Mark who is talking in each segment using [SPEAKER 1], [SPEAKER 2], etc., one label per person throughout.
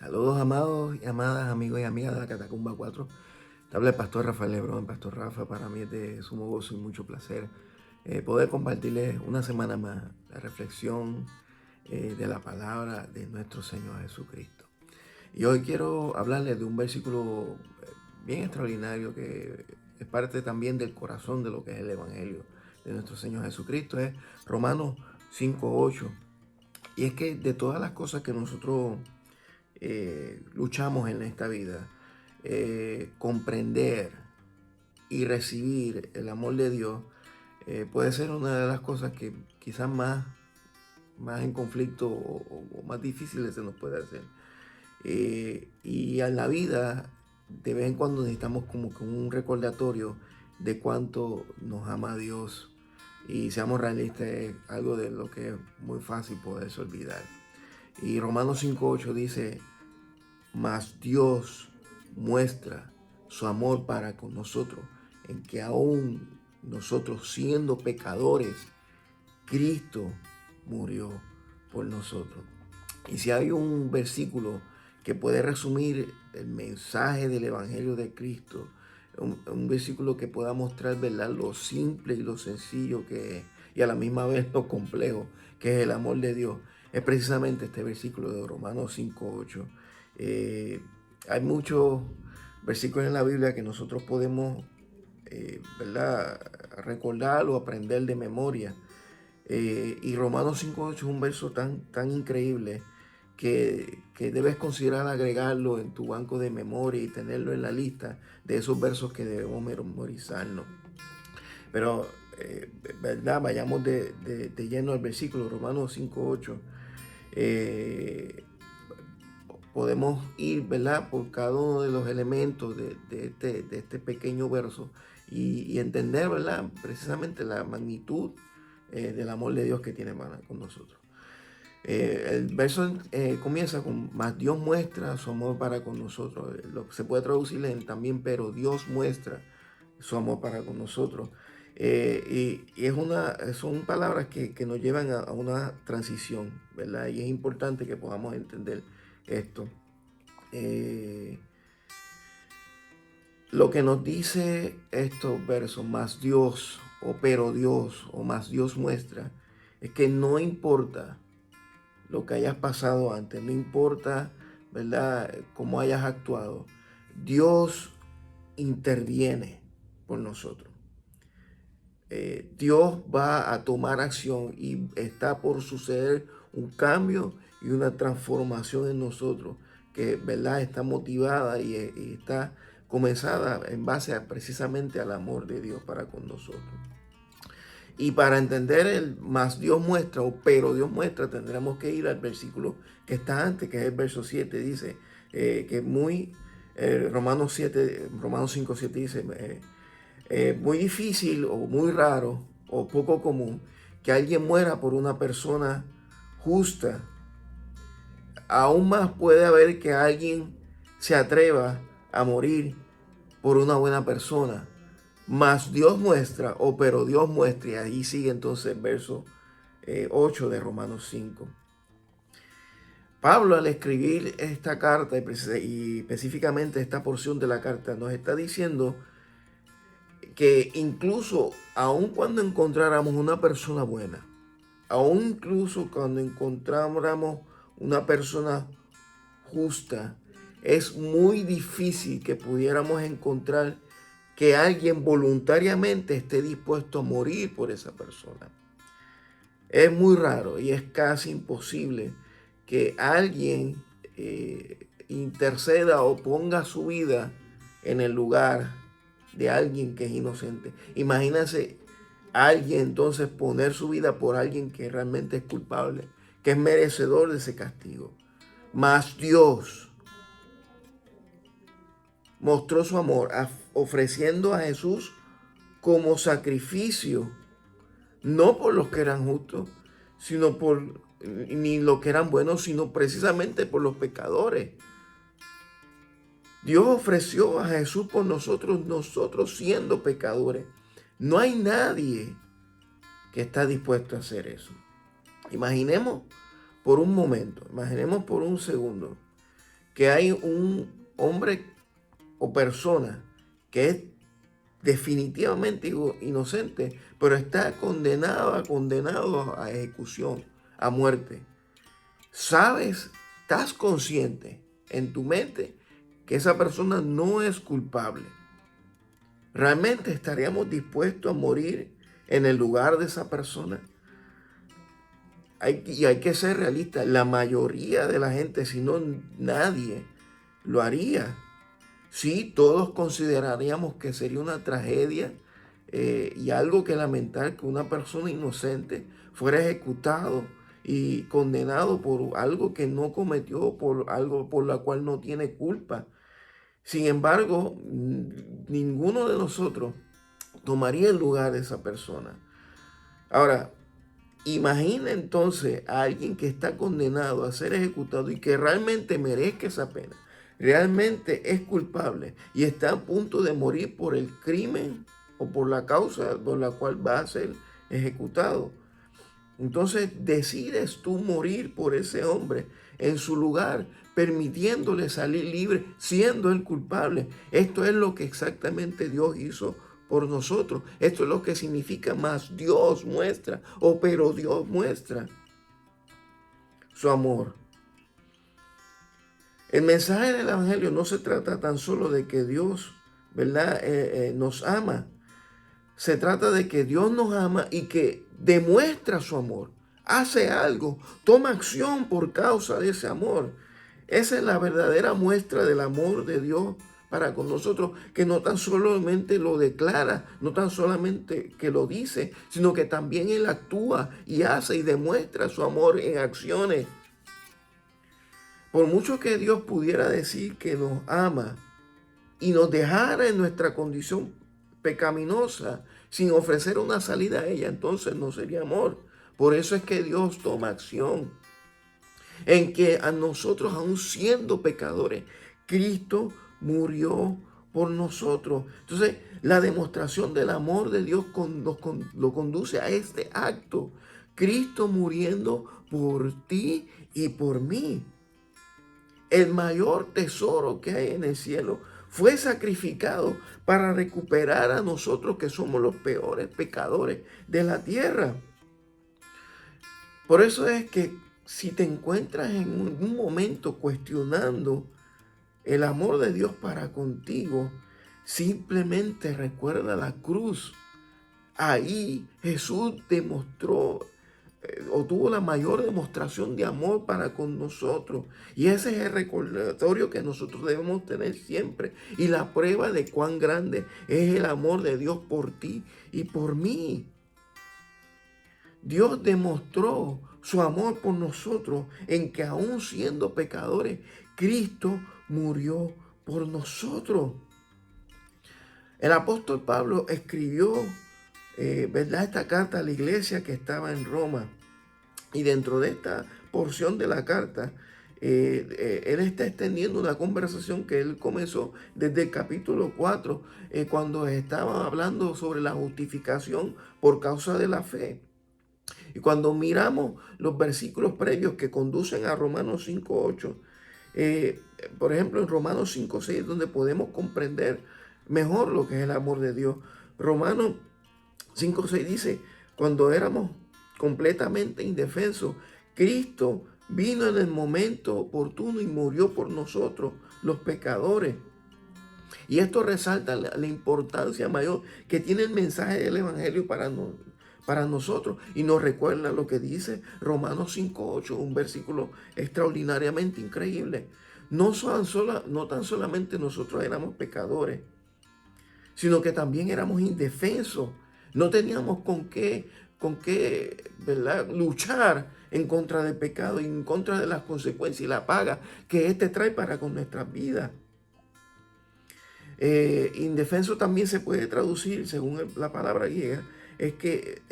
[SPEAKER 1] Saludos, amados y amadas, amigos y amigas de la Catacumba 4. Te habla el pastor Rafael Lebrón. Pastor Rafa, para mí es de sumo gozo y mucho placer poder compartirles una semana más la reflexión de la palabra de nuestro Señor Jesucristo. Y hoy quiero hablarles de un versículo bien extraordinario que es parte también del corazón de lo que es el Evangelio de nuestro Señor Jesucristo. Es Romanos 5:8. Y es que de todas las cosas que nosotros luchamos en esta vida, comprender y recibir el amor de Dios puede ser una de las cosas que quizás más en conflicto o más difíciles se nos puede hacer. Y en la vida, de vez en cuando necesitamos como que un recordatorio de cuánto nos ama Dios. Y seamos realistas, es algo de lo que es muy fácil poderse olvidar. Y Romanos 5:8 dice: mas Dios muestra su amor para con nosotros, en que aún nosotros siendo pecadores, Cristo murió por nosotros. Y si hay un versículo que puede resumir el mensaje del Evangelio de Cristo, un versículo que pueda mostrar, ¿verdad?, lo simple y lo sencillo que es, y a la misma vez lo complejo que es el amor de Dios, es precisamente este versículo de Romanos 5:8. Hay muchos versículos en la Biblia que nosotros podemos, ¿verdad?, recordar o aprender de memoria. Y Romanos 5:8 es un verso tan increíble que debes considerar agregarlo en tu banco de memoria y tenerlo en la lista de esos versos que debemos memorizarnos. Pero, ¿verdad? Vayamos de lleno al versículo, Romanos 5:8. Podemos ir, ¿verdad?, por cada uno de los elementos de este pequeño verso y entender, ¿verdad?, precisamente la magnitud del amor de Dios que tiene con nosotros. El verso comienza con: mas Dios muestra su amor para con nosotros. Lo que se puede traducir en también: pero Dios muestra su amor para con nosotros. Son palabras que nos llevan a una transición, ¿verdad? Y es importante que podamos entender esto. Lo que nos dice estos versos, más Dios, o pero Dios, o más Dios muestra, es que no importa lo que hayas pasado antes, no importa, ¿verdad?, cómo hayas actuado, Dios interviene por nosotros. Dios va a tomar acción y está por suceder un cambio y una transformación en nosotros que, ¿verdad?, está motivada y está comenzada en base precisamente al amor de Dios para con nosotros. Y para entender el más Dios muestra o pero Dios muestra, tendremos que ir al versículo que está antes, que es el verso 7. Dice que Romanos 5:7 dice: muy difícil o muy raro o poco común que alguien muera por una persona justa. Aún más puede haber que alguien se atreva a morir por una buena persona. Mas Dios muestra, o pero Dios muestra, y ahí sigue entonces el verso 8 de Romanos 5. Pablo, al escribir esta carta y específicamente esta porción de la carta, nos está diciendo que incluso aun cuando encontráramos una persona buena, aun incluso cuando encontráramos una persona justa, es muy difícil que pudiéramos encontrar que alguien voluntariamente esté dispuesto a morir por esa persona. Es muy raro y es casi imposible que alguien interceda o ponga su vida en el lugar de alguien que es inocente. Imagínense alguien entonces poner su vida por alguien que realmente es culpable, que es merecedor de ese castigo. Mas Dios mostró su amor ofreciendo a Jesús como sacrificio, no por los que eran justos, ni los que eran buenos, sino precisamente por los pecadores. Dios ofreció a Jesús por nosotros siendo pecadores. No hay nadie que está dispuesto a hacer eso. Imaginemos por un momento, imaginemos por un segundo, que hay un hombre o persona que es definitivamente inocente, pero está condenado a ejecución, a muerte. ¿Sabes? ¿Estás consciente en tu mente que esa persona no es culpable? ¿Realmente estaríamos dispuestos a morir en el lugar de esa persona? Hay que ser realistas. La mayoría de la gente, si no nadie, lo haría. Sí, todos consideraríamos que sería una tragedia y algo que lamentar que una persona inocente fuera ejecutado y condenado por algo que no cometió, por algo por la cual no tiene culpa. Sin embargo, ninguno de nosotros tomaría el lugar de esa persona. Ahora, imagina entonces a alguien que está condenado a ser ejecutado y que realmente merezca esa pena, realmente es culpable y está a punto de morir por el crimen o por la causa por la cual va a ser ejecutado. Entonces decides tú morir por ese hombre en su lugar, permitiéndole salir libre, siendo el culpable. Esto es lo que exactamente Dios hizo por nosotros. Esto es lo que significa más Dios muestra, pero Dios muestra su amor. El mensaje del Evangelio no se trata tan solo de que Dios, ¿verdad? Nos ama. Se trata de que Dios nos ama y que demuestra su amor. Hace algo, toma acción por causa de ese amor. Esa es la verdadera muestra del amor de Dios para con nosotros, que no tan solamente lo declara, no tan solamente que lo dice, sino que también Él actúa y hace y demuestra su amor en acciones. Por mucho que Dios pudiera decir que nos ama y nos dejara en nuestra condición pecaminosa sin ofrecer una salida a ella, entonces no sería amor. Por eso es que Dios toma acción en que a nosotros, aún siendo pecadores, Cristo murió por nosotros. Entonces, la demostración del amor de Dios lo conduce a este acto. Cristo muriendo por ti y por mí. El mayor tesoro que hay en el cielo fue sacrificado para recuperar a nosotros que somos los peores pecadores de la tierra. Por eso es que si te encuentras en un momento cuestionando el amor de Dios para contigo, simplemente recuerda la cruz. Ahí Jesús demostró o tuvo la mayor demostración de amor para con nosotros. Y ese es el recordatorio que nosotros debemos tener siempre. Y la prueba de cuán grande es el amor de Dios por ti y por mí. Dios demostró su amor por nosotros en que aún siendo pecadores, Cristo murió por nosotros. El apóstol Pablo escribió, ¿verdad?, esta carta a la iglesia que estaba en Roma. Y dentro de esta porción de la carta, él está extendiendo una conversación que él comenzó desde el capítulo 4, cuando estaba hablando sobre la justificación por causa de la fe. Y cuando miramos los versículos previos que conducen a Romanos 5:8, por ejemplo, en Romanos 5:6, donde podemos comprender mejor lo que es el amor de Dios. Romanos 5:6 dice, cuando éramos completamente indefensos, Cristo vino en el momento oportuno y murió por nosotros, los pecadores. Y esto resalta la importancia mayor que tiene el mensaje del Evangelio para nosotros. Y nos recuerda lo que dice Romanos 5:8, un versículo extraordinariamente increíble. No tan solamente nosotros éramos pecadores, sino que también éramos indefensos. No teníamos con qué, ¿verdad?, luchar en contra del pecado y en contra de las consecuencias y la paga que éste trae para con nuestras vidas. Indefenso también se puede traducir, según la palabra griega, es que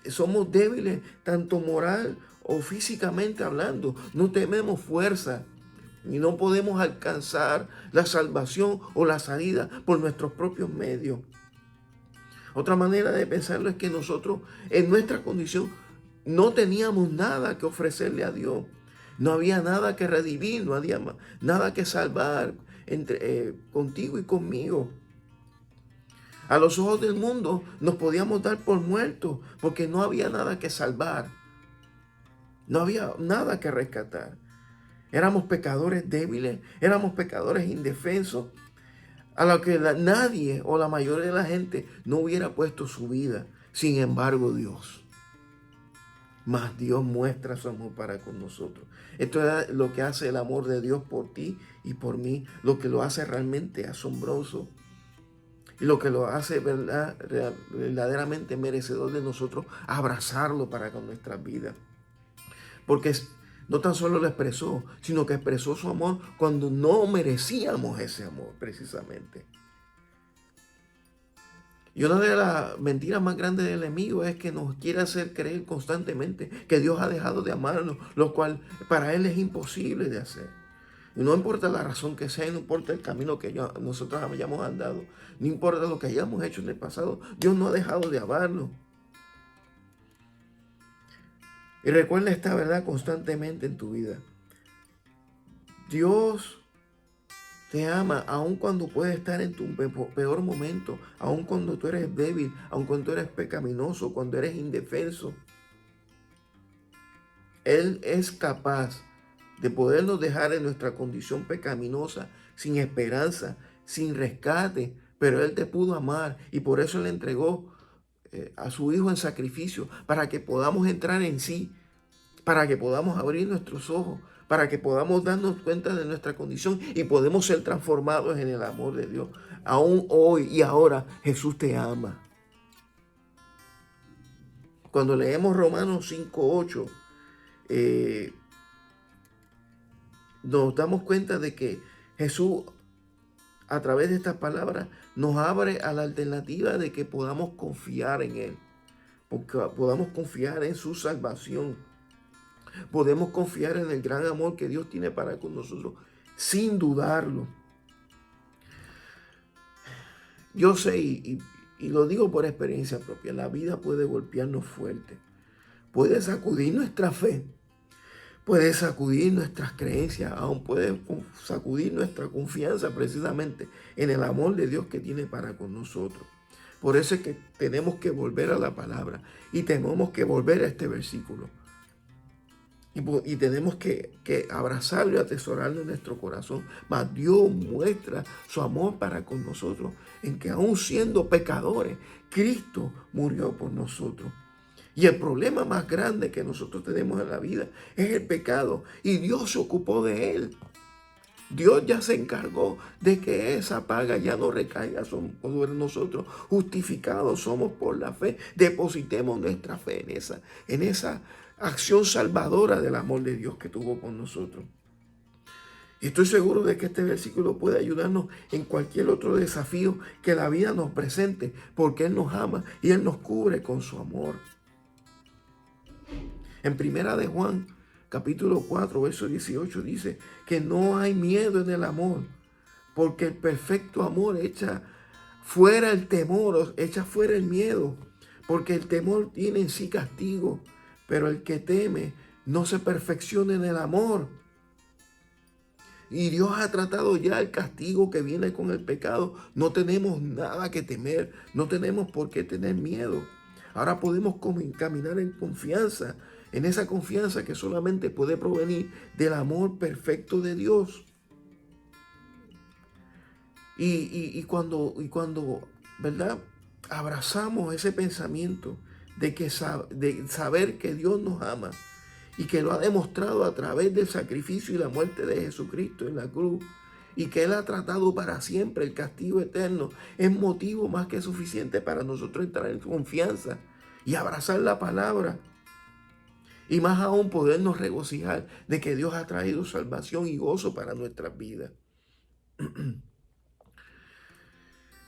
[SPEAKER 1] somos débiles tanto moral o físicamente hablando. No tenemos fuerza y no podemos alcanzar la salvación o la salida por nuestros propios medios. Otra manera de pensarlo es que nosotros en nuestra condición no teníamos nada que ofrecerle a Dios. No había nada que redimir, no había nada que salvar contigo y conmigo. A los ojos del mundo nos podíamos dar por muertos porque no había nada que salvar. No había nada que rescatar. Éramos pecadores débiles, éramos pecadores indefensos, a lo que nadie o la mayoría de la gente no hubiera puesto su vida. Sin embargo, Dios muestra su amor para con nosotros. Esto es lo que hace el amor de Dios por ti y por mí, lo que lo hace realmente asombroso y lo que lo hace verdaderamente merecedor de nosotros abrazarlo para con nuestras vidas. Porque no tan solo lo expresó, sino que expresó su amor cuando no merecíamos ese amor, precisamente. Y una de las mentiras más grandes del enemigo es que nos quiere hacer creer constantemente que Dios ha dejado de amarnos, lo cual para Él es imposible de hacer. Y no importa la razón que sea, no importa el camino que nosotros hayamos andado, no importa lo que hayamos hecho en el pasado, Dios no ha dejado de amarnos. Y recuerda esta verdad constantemente en tu vida. Dios te ama aun cuando puedes estar en tu peor momento, aun cuando tú eres débil, aun cuando tú eres pecaminoso, cuando eres indefenso. Él es capaz de podernos dejar en nuestra condición pecaminosa, sin esperanza, sin rescate, pero Él te pudo amar y por eso le entregó a su Hijo en sacrificio para que podamos entrar en sí, para que podamos abrir nuestros ojos, para que podamos darnos cuenta de nuestra condición y podemos ser transformados en el amor de Dios. Aún hoy y ahora Jesús te ama. Cuando leemos Romanos 5:8, nos damos cuenta de que Jesús, a través de estas palabras, nos abre a la alternativa de que podamos confiar en Él, porque podamos confiar en su salvación. Podemos confiar en el gran amor que Dios tiene para con nosotros, sin dudarlo. Yo sé, y lo digo por experiencia propia, la vida puede golpearnos fuerte, puede sacudir nuestra fe, puede sacudir nuestras creencias, aún puede sacudir nuestra confianza precisamente en el amor de Dios que tiene para con nosotros. Por eso es que tenemos que volver a la palabra y tenemos que volver a este versículo. Y tenemos que abrazarlo y atesorarlo en nuestro corazón. Mas Dios muestra su amor para con nosotros en que aún siendo pecadores, Cristo murió por nosotros. Y el problema más grande que nosotros tenemos en la vida es el pecado. Y Dios se ocupó de él. Dios ya se encargó de que esa paga ya no recaiga sobre nosotros. Justificados somos por la fe. Depositemos nuestra fe en esa acción salvadora del amor de Dios que tuvo con nosotros. Y estoy seguro de que este versículo puede ayudarnos en cualquier otro desafío que la vida nos presente, porque Él nos ama y Él nos cubre con su amor. En Primera de Juan, capítulo 4, verso 18, dice que no hay miedo en el amor, porque el perfecto amor echa fuera el temor, echa fuera el miedo, porque el temor tiene en sí castigo, pero el que teme no se perfecciona en el amor. Y Dios ha tratado ya el castigo que viene con el pecado. No tenemos nada que temer, no tenemos por qué tener miedo. Ahora podemos caminar en confianza, en esa confianza que solamente puede provenir del amor perfecto de Dios. Y cuando, ¿verdad? Abrazamos ese pensamiento de saber que Dios nos ama y que lo ha demostrado a través del sacrificio y la muerte de Jesucristo en la cruz, y que Él ha tratado para siempre el castigo eterno, es motivo más que suficiente para nosotros entrar en confianza y abrazar la palabra. Y más aún podernos regocijar de que Dios ha traído salvación y gozo para nuestras vidas.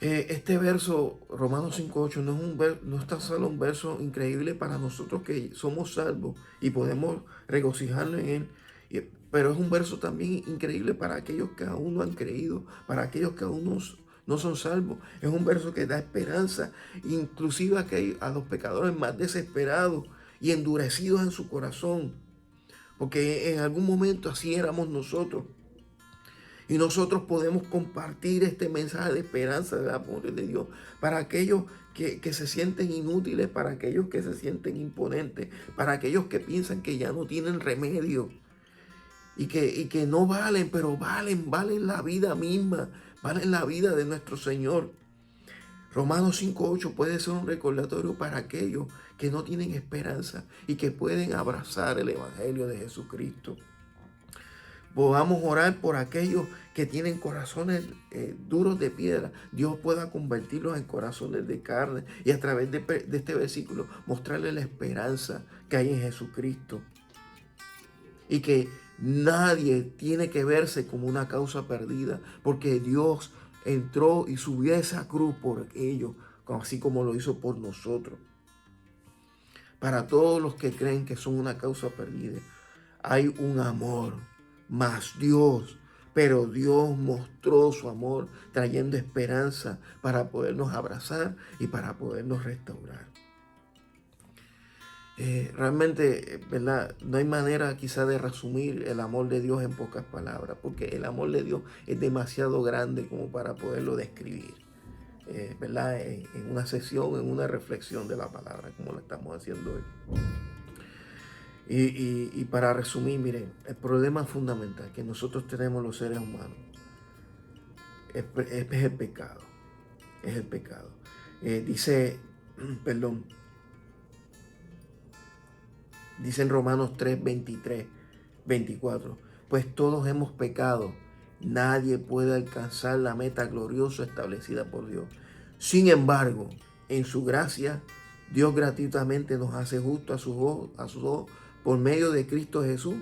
[SPEAKER 1] Este verso, Romanos 5:8, no es tan solo un verso increíble para nosotros que somos salvos y podemos regocijarnos en él, pero es un verso también increíble para aquellos que aún no han creído, para aquellos que aún no son salvos. Es un verso que da esperanza, inclusive a los pecadores más desesperados y endurecidos en su corazón. porque en algún momento así éramos nosotros. Y nosotros podemos compartir este mensaje de esperanza, del amor de Dios, para aquellos que se sienten inútiles, para aquellos que se sienten imponentes, para aquellos que piensan que ya no tienen remedio y que no valen, pero valen la vida misma, valen la vida de nuestro Señor. Romanos 5:8 puede ser un recordatorio para aquellos que no tienen esperanza y que pueden abrazar el Evangelio de Jesucristo. Podamos orar por aquellos que tienen corazones duros de piedra. Dios pueda convertirlos en corazones de carne y a través de este versículo mostrarles la esperanza que hay en Jesucristo. Y que nadie tiene que verse como una causa perdida, porque Dios entró y subió a esa cruz por ellos, así como lo hizo por nosotros. Para todos los que creen que son una causa perdida, hay un amor, más Dios. Pero Dios mostró su amor trayendo esperanza para podernos abrazar y para podernos restaurar. Realmente, ¿verdad? No hay manera quizá de resumir el amor de Dios en pocas palabras, porque el amor de Dios es demasiado grande como para poderlo describir, ¿verdad? En una sesión, en una reflexión de la palabra, como lo estamos haciendo hoy. Y para resumir, miren, el problema fundamental que nosotros tenemos los seres humanos es el pecado. Es el pecado. Dice en Romanos 3, 23, 24, pues todos hemos pecado. Nadie puede alcanzar la meta gloriosa establecida por Dios. Sin embargo, en su gracia, Dios gratuitamente nos hace justo a sus ojos por medio de Cristo Jesús,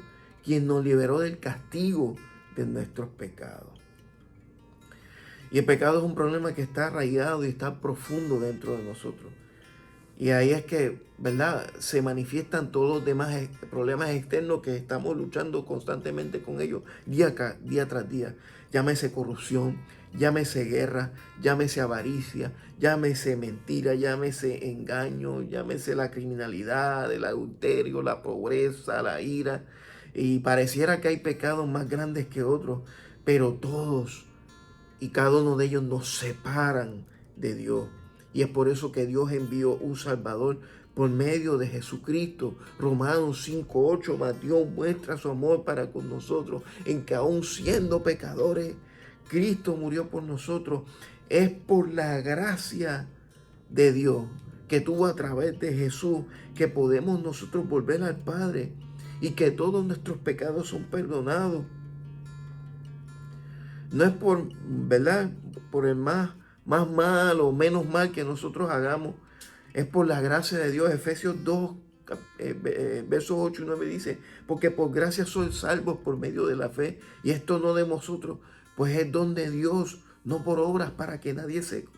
[SPEAKER 1] quien nos liberó del castigo de nuestros pecados. Y el pecado es un problema que está arraigado y está profundo dentro de nosotros. Y ahí es que, ¿verdad?, se manifiestan todos los demás problemas externos que estamos luchando constantemente con ellos día tras día. Llámese corrupción, llámese guerra, llámese avaricia, llámese mentira, llámese engaño, llámese la criminalidad, el adulterio, la pobreza, la ira. Y pareciera que hay pecados más grandes que otros, pero todos y cada uno de ellos nos separan de Dios. Y es por eso que Dios envió un Salvador por medio de Jesucristo. Romanos 5:8, Dios muestra su amor para con nosotros en que aún siendo pecadores, Cristo murió por nosotros. Es por la gracia de Dios que tuvo a través de Jesús que podemos nosotros volver al Padre y que todos nuestros pecados son perdonados. No es por, ¿verdad?, por el más mal o menos mal que nosotros hagamos. Es por la gracia de Dios. Efesios 2, versos 8 y 9 dice, porque por gracia sois salvos por medio de la fe, y esto no de vosotros, pues es don de Dios, no por obras, para que nadie se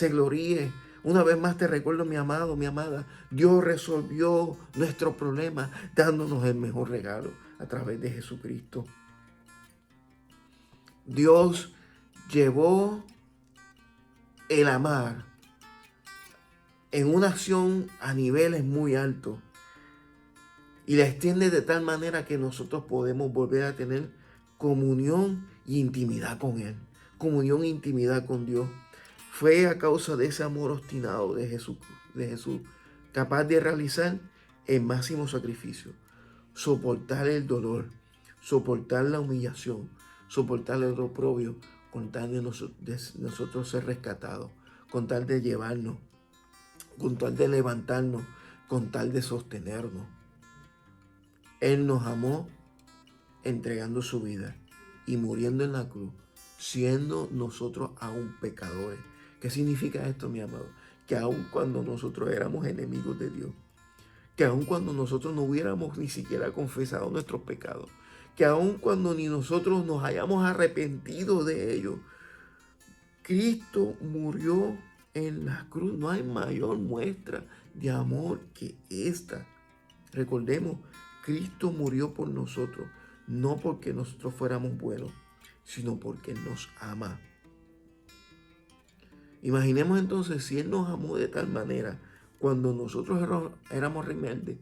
[SPEAKER 1] gloríe. Una vez más te recuerdo, mi amado, mi amada, Dios resolvió nuestro problema dándonos el mejor regalo a través de Jesucristo. Dios llevó el amar en una acción a niveles muy altos y la extiende de tal manera que nosotros podemos volver a tener comunión e intimidad con Él, comunión e intimidad con Dios. Fue a causa de ese amor obstinado de Jesús, capaz de realizar el máximo sacrificio, soportar el dolor, soportar la humillación, soportar el oprobio, con tal de nosotros ser rescatados, con tal de llevarnos, con tal de levantarnos, con tal de sostenernos. Él nos amó entregando su vida y muriendo en la cruz, siendo nosotros aún pecadores. ¿Qué significa esto, mi amado? Que aun cuando nosotros éramos enemigos de Dios, que aun cuando nosotros no hubiéramos ni siquiera confesado nuestros pecados, que aun cuando ni nosotros nos hayamos arrepentido de ellos, Cristo murió en la cruz. No hay mayor muestra de amor que esta. Recordemos, Cristo murió por nosotros, no porque nosotros fuéramos buenos, sino porque Él nos ama. Imaginemos entonces si Él nos amó de tal manera cuando nosotros éramos rebeldes,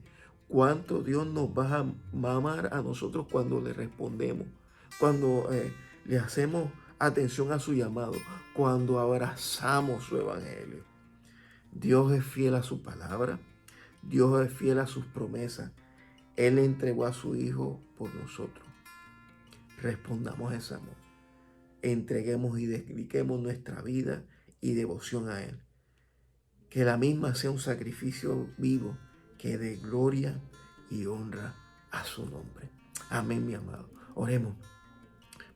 [SPEAKER 1] cuánto Dios nos va a amar a nosotros cuando le respondemos, cuando le hacemos atención a su llamado, cuando abrazamos su evangelio. Dios es fiel a su palabra, Dios es fiel a sus promesas. Él entregó a su Hijo por nosotros. Respondamos a ese amor. Entreguemos y dediquemos nuestra vida y devoción a Él. Que la misma sea un sacrificio vivo que dé gloria y honra a su nombre. Amén, mi amado. Oremos.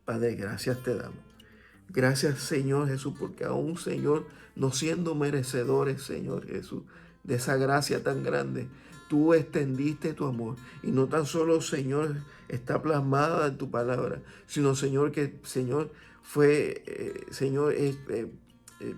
[SPEAKER 1] Padre, gracias te damos. Gracias, Señor Jesús, porque aún, Señor, no siendo merecedores, Señor Jesús, de esa gracia tan grande, tú extendiste tu amor. Y no tan solo, Señor, está plasmada en tu palabra, sino, Señor, que, Señor, fue,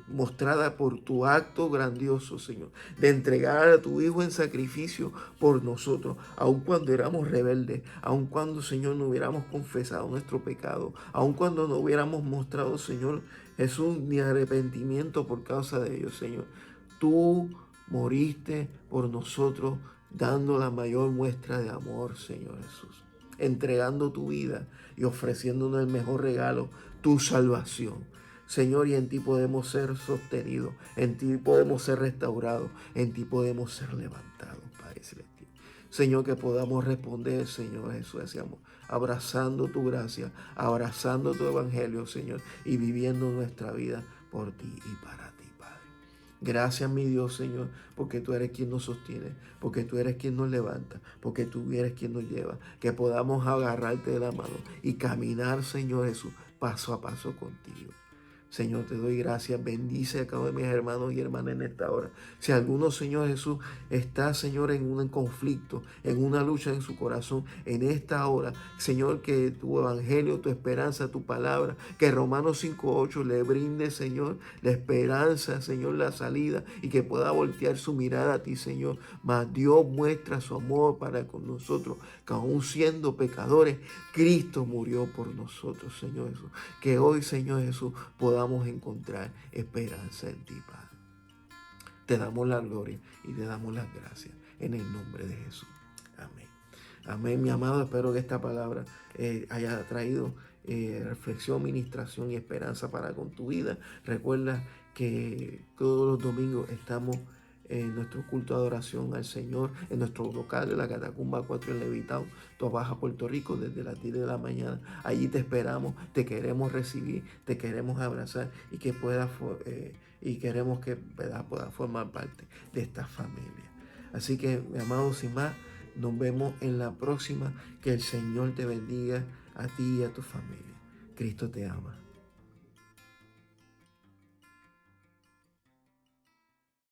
[SPEAKER 1] mostrada por tu acto grandioso, Señor, de entregar a tu Hijo en sacrificio por nosotros, aun cuando éramos rebeldes, aun cuando, Señor, no hubiéramos confesado nuestro pecado, aun cuando no hubiéramos mostrado, Señor Jesús, ni arrepentimiento por causa de ellos, Señor. Tú moriste por nosotros, dando la mayor muestra de amor, Señor Jesús, entregando tu vida y ofreciéndonos el mejor regalo, tu salvación. Señor, y en ti podemos ser sostenidos, en ti podemos ser restaurados, en ti podemos ser levantados, Padre Celestial. Señor, que podamos responder, Señor Jesús, ese amor, abrazando tu gracia, abrazando tu evangelio, Señor, y viviendo nuestra vida por ti y para ti, Padre. Gracias, mi Dios, Señor, porque tú eres quien nos sostiene, porque tú eres quien nos levanta, porque tú eres quien nos lleva, que podamos agarrarte de la mano y caminar, Señor Jesús, paso a paso contigo. Señor, te doy gracias. Bendice a cada uno de mis hermanos y hermanas en esta hora. Si alguno, Señor Jesús, está, Señor, en un conflicto, en una lucha en su corazón, en esta hora, Señor, que tu evangelio, tu esperanza, tu palabra, que Romanos 5:8 le brinde, Señor, la esperanza, Señor, la salida, y que pueda voltear su mirada a ti, Señor. Mas Dios muestra su amor para con nosotros, que aún siendo pecadores, Cristo murió por nosotros, Señor Jesús. Que hoy, Señor Jesús, podamos encontrar esperanza en ti, Padre. Te damos la gloria y te damos las gracias en el nombre de Jesús. Amén. Amén, mi amado. Espero que esta palabra haya traído reflexión, ministración y esperanza para con tu vida. Recuerda que todos los domingos estamos en nuestro culto de adoración al Señor, en nuestro local de la Catacumba 4 en Levitown, Toa Baja, Puerto Rico, desde las 10 de la mañana. Allí te esperamos, te queremos recibir, te queremos abrazar y que puedas y queremos que puedas formar parte de esta familia. Así que, mi amado, sin más, nos vemos en la próxima. Que el Señor te bendiga a ti y a tu familia. Cristo te ama.